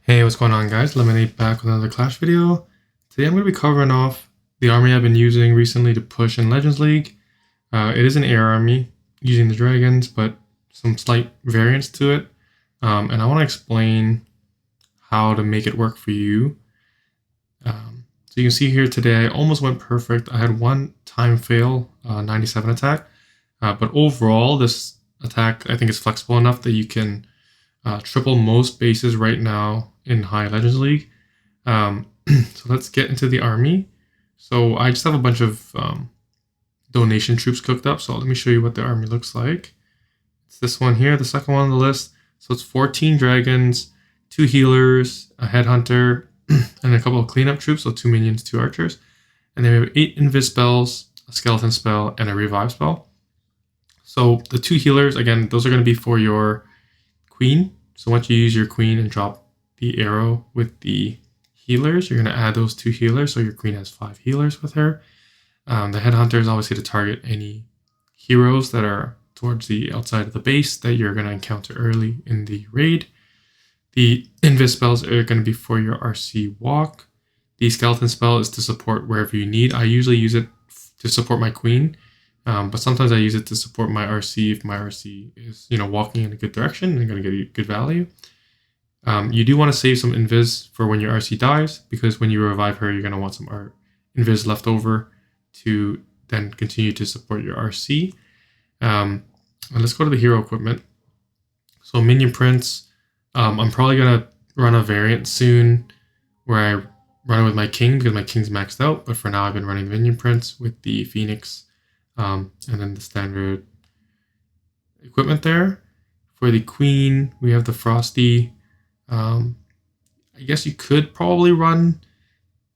Hey, what's going on guys? Leminhade back with another Clash video. Today I'm going to be covering off the army I've been using recently to push in Legends League. It is an air army using the dragons, but some slight variants to it. And I want to explain how to make it work for you. So you can see here today I almost went perfect. I had one time fail, 97 attack. But overall this attack I think is flexible enough that you can triple most bases right now in High Legends League. So let's get into the army. So I just have a bunch of donation troops cooked up. So let me show you what the army looks like. It's this one here, the second one on the list. So it's 14 dragons, 2 healers, a headhunter, and a couple of cleanup troops. So 2 minions, 2 archers. And then we have 8 invis spells, a skeleton spell, and a revive spell. So the 2 healers, again, those are going to be for your queen. So once you use your queen and drop the arrow with the healers, you're going to add those 2 healers. So your queen has 5 healers with her. The headhunter is obviously to target any heroes that are towards the outside of the base that you're going to encounter early in the raid. The invis spells are going to be for your RC walk. The skeleton spell is to support wherever you need. I usually use it to support my queen. But sometimes I use it to support my RC if my RC is, walking in a good direction and going to get you good value. You do want to save some invis for when your RC dies, because when you revive her, you're going to want some invis left over to then continue to support your RC. And let's go to the hero equipment. So Minion Prince, I'm probably going to run a variant soon where I run it with my king because my king's maxed out. But for now, I've been running Minion Prince with the Phoenix. And then the standard equipment there. For the queen, we have the Frosty. I guess you could probably run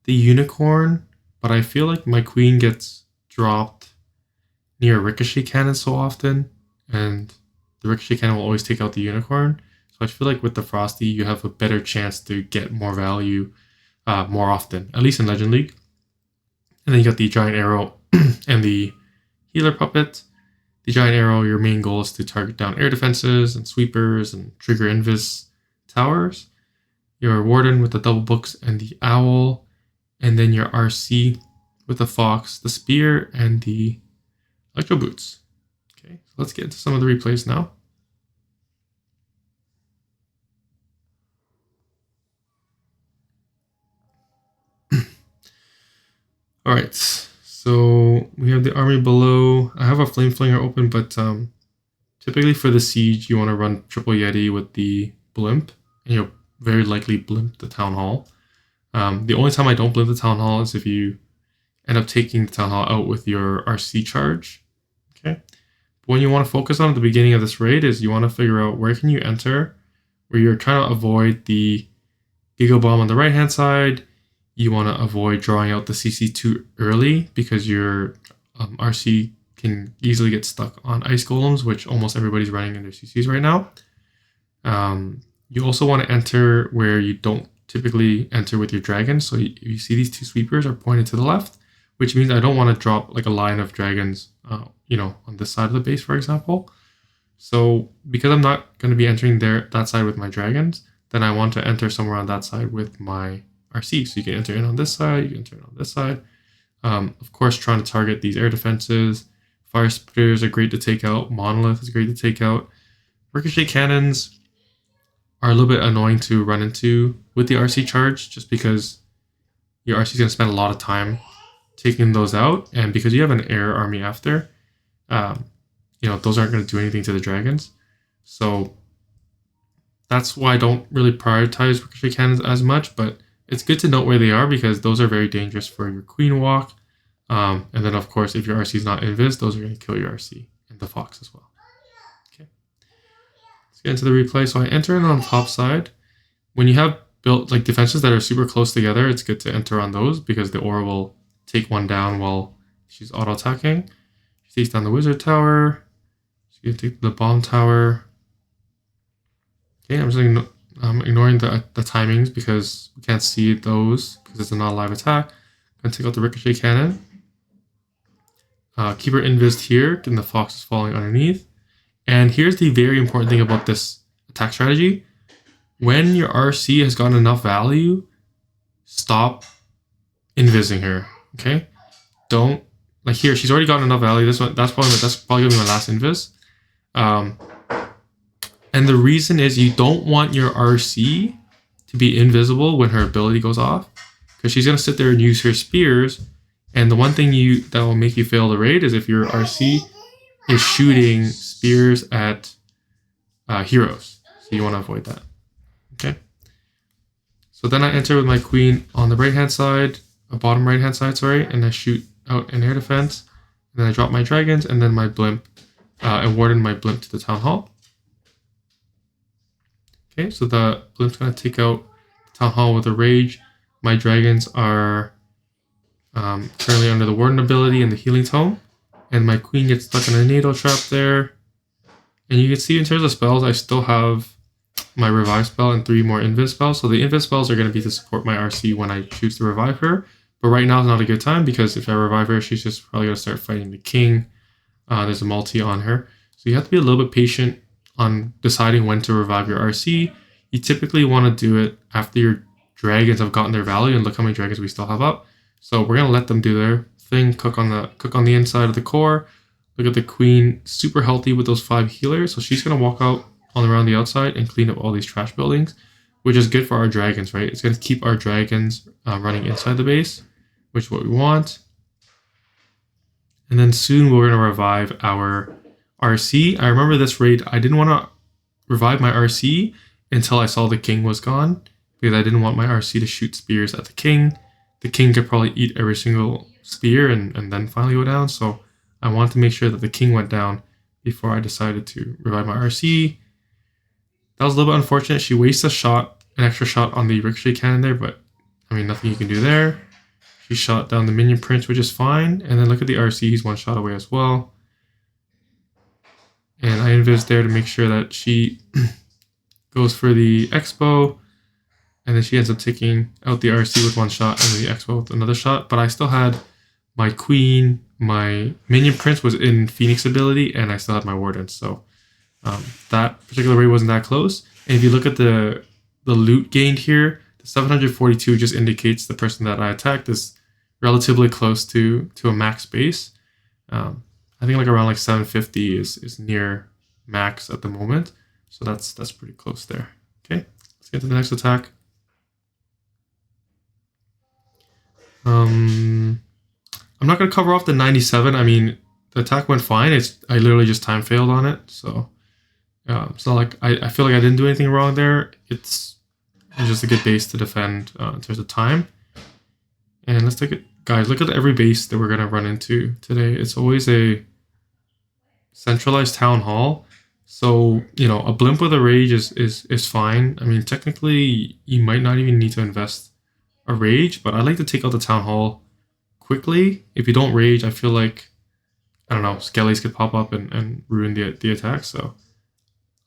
the unicorn, but I feel like my queen gets dropped near a ricochet cannon so often, and the ricochet cannon will always take out the unicorn. So I feel like with the Frosty, you have a better chance to get more value more often, at least in Legend League. And then you got the giant arrow and the healer puppet. The giant arrow, your main goal is to target down air defenses and sweepers and trigger invis towers. Your warden with the double books and the owl. And then your RC with the fox, the spear, and the electro boots. Okay, so let's get into some of the replays now. All right. So we have the army below. I have a flame flinger open, but typically for the siege, you want to run triple Yeti with the blimp, and you'll very likely blimp the town hall. The only time I don't blimp the town hall is if you end up taking the town hall out with your RC charge. Okay. But when you want to focus on at the beginning of this raid is you want to figure out where can you enter, where you're trying to avoid the Giga Bomb on the right hand side. You want to avoid drawing out the CC too early because your RC can easily get stuck on ice golems, which almost everybody's running in their CCs right now. You also want to enter where you don't typically enter with your dragons. So you see these 2 sweepers are pointed to the left, which means I don't want to drop like a line of dragons, on this side of the base, for example. So because I'm not going to be entering that side with my dragons, then I want to enter somewhere on that side with my RC. So you can enter in on this side, you can enter in on this side. Of course, trying to target these air defenses. Fire spitters are great to take out. Monolith is great to take out. Ricochet cannons are a little bit annoying to run into with the RC charge, just because your RC is going to spend a lot of time taking those out. And because you have an air army after, those aren't going to do anything to the dragons. So that's why I don't really prioritize ricochet cannons as much, but it's good to note where they are because those are very dangerous for your queen walk. And then, of course, if your RC is not invis, those are going to kill your RC and the fox as well. Okay. Let's get into the replay. So I enter in on the top side. When you have built like defenses that are super close together, it's good to enter on those because the aura will take one down while she's auto-attacking. She takes down the wizard tower. She's going to take the bomb tower. Okay, I'm just ignoring the timings because we can't see those because it's a non-live attack. I'm going to take out the ricochet cannon. Keep her invis here, and the fox is falling underneath. And here's the very important thing about this attack strategy. when your RC has gotten enough value, stop invising her. Okay, don't like here. She's already gotten enough value. That's probably gonna be my last invis. And the reason is you don't want your RC to be invisible when her ability goes off, because she's gonna sit there and use her spears. And the one thing that will make you fail the raid is if your RC is shooting spears at heroes. So you want to avoid that. Okay. So then I enter with my queen on the right-hand side, bottom right-hand side, sorry, and I shoot out an air defense. And then I drop my dragons, and then my blimp, and warden my blimp to the town hall. Okay, so the blimp's gonna take out the town hall with a rage. My dragons are currently under the warden ability and the healing tome, and my queen gets stuck in a NATO trap there. And you can see in terms of spells, I still have my revive spell and 3 more invis spells. So the invis spells are going to be to support my RC when I choose to revive her. But right now is not a good time, because if I revive her, she's just probably going to start fighting the king. There's a multi on her. So you have to be a little bit patient on deciding when to revive your RC. You typically want to do it after your dragons have gotten their value, and look how many dragons we still have up. So we're going to let them do their thing, cook on the inside of the core. Look at the queen, super healthy with those 5 healers. So she's going to walk out around the outside and clean up all these trash buildings, which is good for our dragons, right? It's going to keep our dragons running inside the base, which is what we want. And then soon we're going to revive our RC. I remember this raid, I didn't want to revive my RC until I saw the king was gone, because I didn't want my RC to shoot spears at the king. The king could probably eat every single spear and then finally go down. So I wanted to make sure that the king went down before I decided to revive my RC. That was a little bit unfortunate. She wastes an extra shot on the ricochet cannon there, but I mean, nothing you can do there. She shot down the minion prince, which is fine. And then look at the RC, he's 1 shot away as well. And I invis there to make sure that she goes for the expo. And then she ends up taking out the RC with 1 shot and the expo with another shot. But I still had my queen, my minion prince was in Phoenix ability, and I still had my warden. So that particular raid wasn't that close. And if you look at the loot gained here, the 742 just indicates the person that I attacked is relatively close to a max base. I think like around like 750 is near max at the moment. So that's pretty close there. Okay, let's get to the next attack. I'm not going to cover off the 97. I mean, the attack went fine. I literally just time failed on it. So it's not like I feel like I didn't do anything wrong there. It's just a good base to defend in terms of time. And let's take it. Guys, look at every base that we're going to run into today. It's always a centralized town hall. So, you know, a blimp with a rage is fine. I mean, technically, you might not even need to invest a rage, but I like to take out the town hall quickly. If you don't rage, I feel like, I don't know, skellies could pop up and ruin the attack. So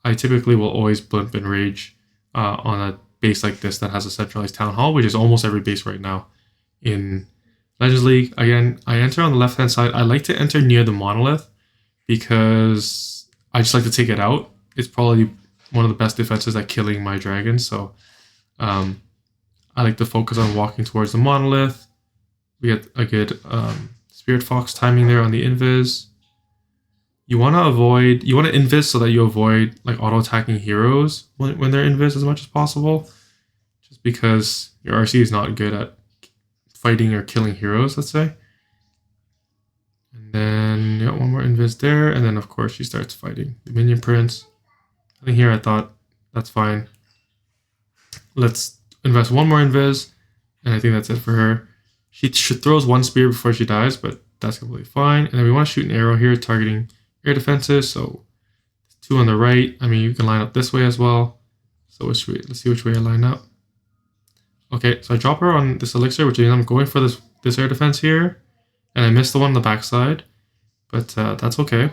I typically will always blimp and rage on a base like this that has a centralized town hall, which is almost every base right now in Legends League. Again, I enter on the left-hand side. I like to enter near the monolith because I just like to take it out. It's probably one of the best defenses at killing my dragons. So I like to focus on walking towards the monolith. We get a good Spirit Fox timing there on the invis. You want to invis so that you avoid like auto-attacking heroes when they're invis as much as possible. Just because your RC is not good at fighting or killing heroes, let's say. And then, yeah, 1 more invis there. And then, of course, she starts fighting the minion prince. I think here I thought, that's fine. Let's invest 1 more invis. And I think that's it for her. She throws 1 spear before she dies, but that's completely fine. And then we want to shoot an arrow here, targeting air defenses. So 2 on the right. I mean, you can line up this way as well. So let's see which way I line up. Okay, so I drop her on this elixir, which means I'm going for this air defense here. And I missed the one on the backside. But that's okay.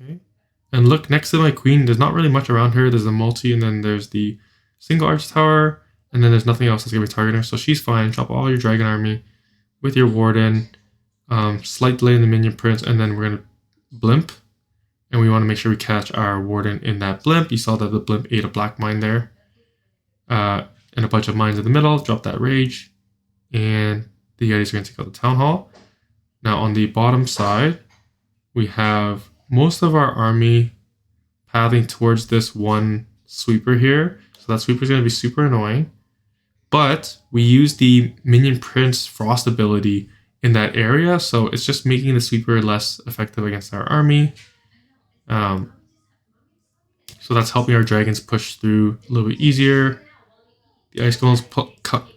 Okay. And look, next to my queen, there's not really much around her. There's a multi, and then there's the single arch tower. And then there's nothing else that's going to be targeting her. So she's fine. Drop all your dragon army with your warden. Slight delay in the minion prince. And then we're going to blimp. And we want to make sure we catch our Warden in that Blimp. You saw that the Blimp ate a black mine there. And a bunch of mines in the middle. Drop that Rage. And the Yetis are going to take out the Town Hall. Now on the bottom side, we have most of our army pathing towards this one sweeper here. So that sweeper is going to be super annoying. But we use the Minion Prince Frost ability in that area, so it's just making the sweeper less effective against our army. So that's helping our dragons push through a little bit easier. The Ice Golem is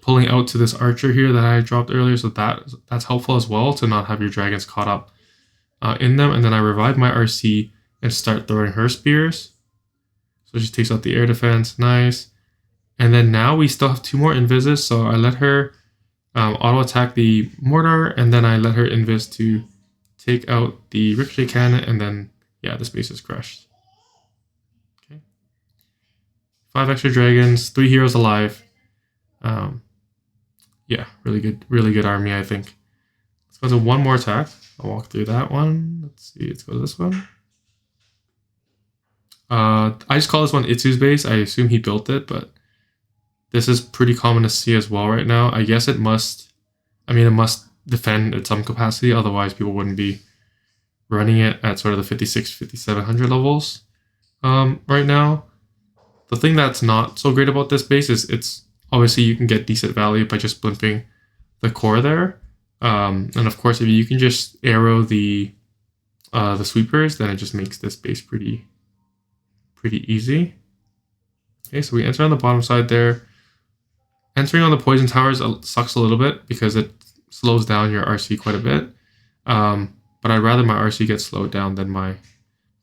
pulling out to this archer here that I dropped earlier, so that's helpful as well to not have your dragons caught up in them. And then I revive my RC and start throwing her spears. So she takes out the air defense, nice. And then now we still have 2 more invises, so I let her auto attack the mortar, and then I let her invis to take out the ricochet cannon, and then yeah, the space is crushed. Okay, 5 extra dragons, 3 heroes alive. Yeah, really good army, I think. Let's go to one more attack. I'll walk through that one. Let's see, let's go to this one. I just call this one Itsu's base. I assume he built it, but this is pretty common to see as well right now. I guess it must defend at some capacity, otherwise people wouldn't be running it at sort of the 56, 5700 levels right now. The thing that's not so great about this base is it's obviously you can get decent value by just blimping the core there. And of course, if you can just arrow the sweepers, then it just makes this base pretty easy. Okay, so we enter on the bottom side there. Entering on the poison towers sucks a little bit because it slows down your RC quite a bit. But I'd rather my RC get slowed down than my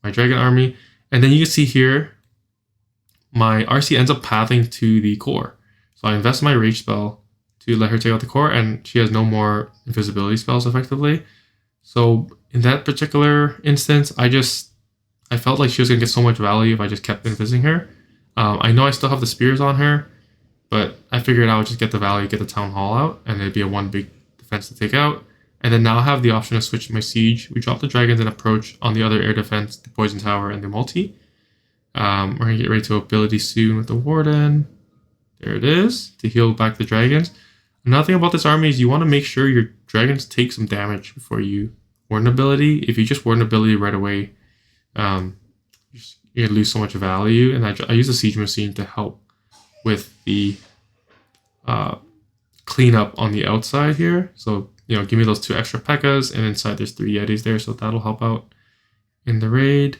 dragon army. And then you can see here, my RC ends up pathing to the core. So I invest my rage spell to let her take out the core, and she has no more invisibility spells effectively. So in that particular instance, I felt like she was going to get so much value if I just kept invising her. I know I still have the spears on her, but I figured I would just get the value, get the Town Hall out, and it'd be a 1 big defense to take out. And then now I have the option to switch my siege. We drop the dragons and approach on the other air defense, the poison tower, and the multi. We're going to get ready to ability soon with the Warden. There it is, to heal back the dragons. Another thing about this army is you want to make sure your dragons take some damage before you Warden ability. If you just Warden ability right away, you're going to lose so much value. And I use the siege machine to help with the cleanup on the outside here. So, give me those 2 extra P.E.K.K.A.s, and inside there's 3 Yetis there, so that'll help out in the raid.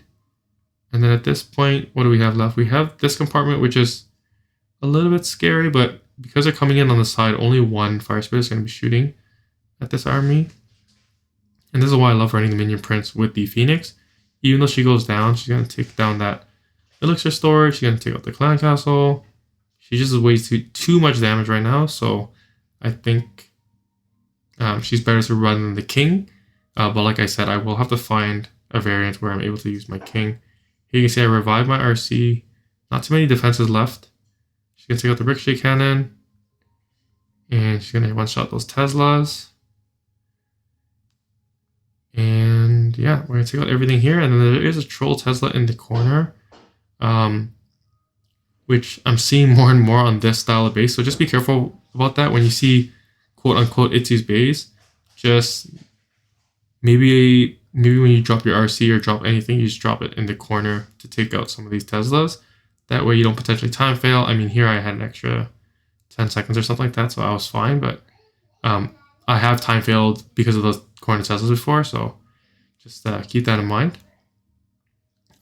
And then at this point, what do we have left? We have this compartment, which is a little bit scary, but because they're coming in on the side, only 1 Fire Spirit is going to be shooting at this army. And this is why I love running the Minion Prince with the Phoenix. Even though she goes down, she's going to take down that Elixir storage, she's going to take out the Clan Castle. She just is way too much damage right now, so I think she's better to run than the King. But like I said, I will have to find a variant where I'm able to use my King. Here you can see I revived my RC. Not too many defenses left. She's going to take out the Ricochet Cannon. And she's going to one-shot those Teslas. And yeah, we're going to take out everything here. And then there is a Troll Tesla in the corner. Which I'm seeing more and more on this style of base. So just be careful about that when you see quote-unquote Itsu's base. Just maybe when you drop your RC or drop anything, you just drop it in the corner to take out some of these Teslas. That way you don't potentially time fail. I mean, here I had an extra 10 seconds or something like that, so I was fine. But I have time failed because of those corner Teslas before, so just keep that in mind.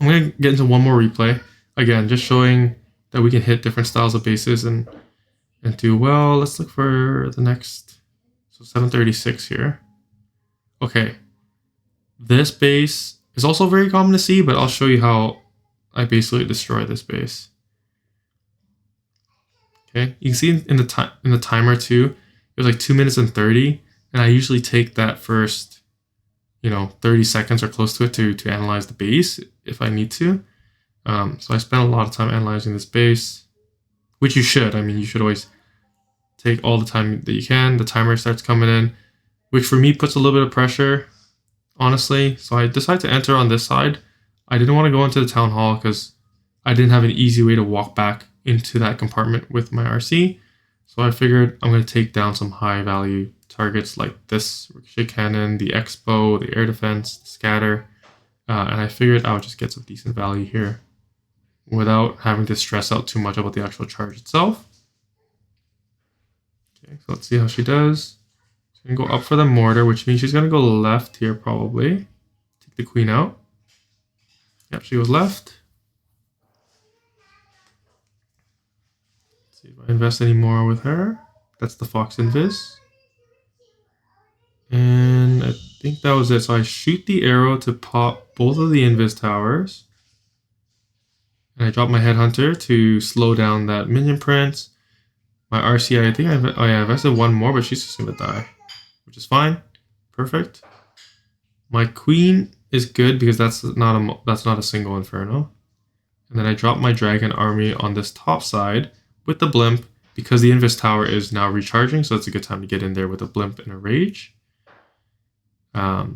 I'm going to get into one more replay. Again, just showing that we can hit different styles of bases and do well. Let's look for the next, so 736 here. Okay, this base is also very common to see, but I'll show you how I basically destroy this base. Okay, you can see in the timer too, it was like 2 minutes and 30, and I usually take that first, 30 seconds or close to it to analyze the base if I need to. So I spent a lot of time analyzing this base, which you should. I mean, you should always take all the time that you can. The timer starts coming in, which for me puts a little bit of pressure, honestly. So I decide to enter on this side. I didn't want to go into the town hall because I didn't have an easy way to walk back into that compartment with my RC. So I figured I'm going to take down some high value targets like this ricochet cannon, the expo, the air defense, the scatter. And I figured I would just get some decent value here without having to stress out too much about the actual charge itself. Okay, so let's see how she does. She's going to go up for the mortar, which means she's going to go left here probably. Take the queen out. Yep, she goes left. Let's see if I invest any more with her. That's the Fox Invis. And I think that was it. So I shoot the arrow to pop both of the Invis towers. And I drop my Headhunter to slow down that minion prince. My RC, I think I invested one more, but she's just going to die. Which is fine. Perfect. My queen is good because that's not a single inferno. And then I drop my dragon army on this top side with the blimp because the Invis tower is now recharging, so it's a good time to get in there with a blimp and a rage. Oh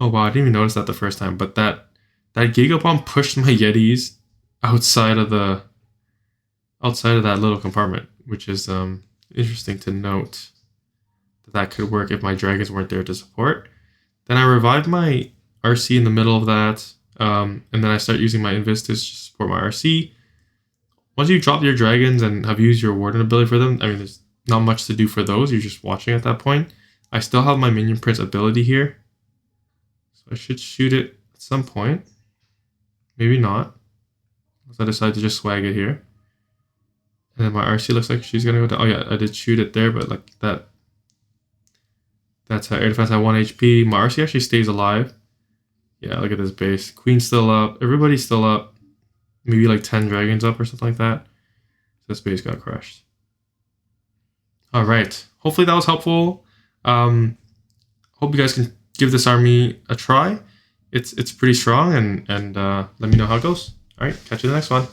wow, I didn't even notice that the first time, but that Gigabomb pushed my Yetis outside of that little compartment, which is interesting to note that could work if my dragons weren't there to support. Then I revive my RC in the middle of that, and then I start using my Invis to support my RC. Once you drop your dragons and have used your Warden ability for them, I mean, there's not much to do for those. You're just watching at that point. I still have my Minion Prince ability here, so I should shoot it at some point. Maybe not, unless I decide to just swag it here. And then my RC looks like she's gonna go down. Oh yeah, I did shoot it there, but like that. That's how air defense at 1 HP. My RC actually stays alive. Yeah, look at this base. Queen's still up. Everybody's still up. Maybe like 10 dragons up or something like that. This base got crushed. All right. Hopefully that was helpful. Hope you guys can give this army a try. It's pretty strong, and let me know how it goes. All right. Catch you in the next one.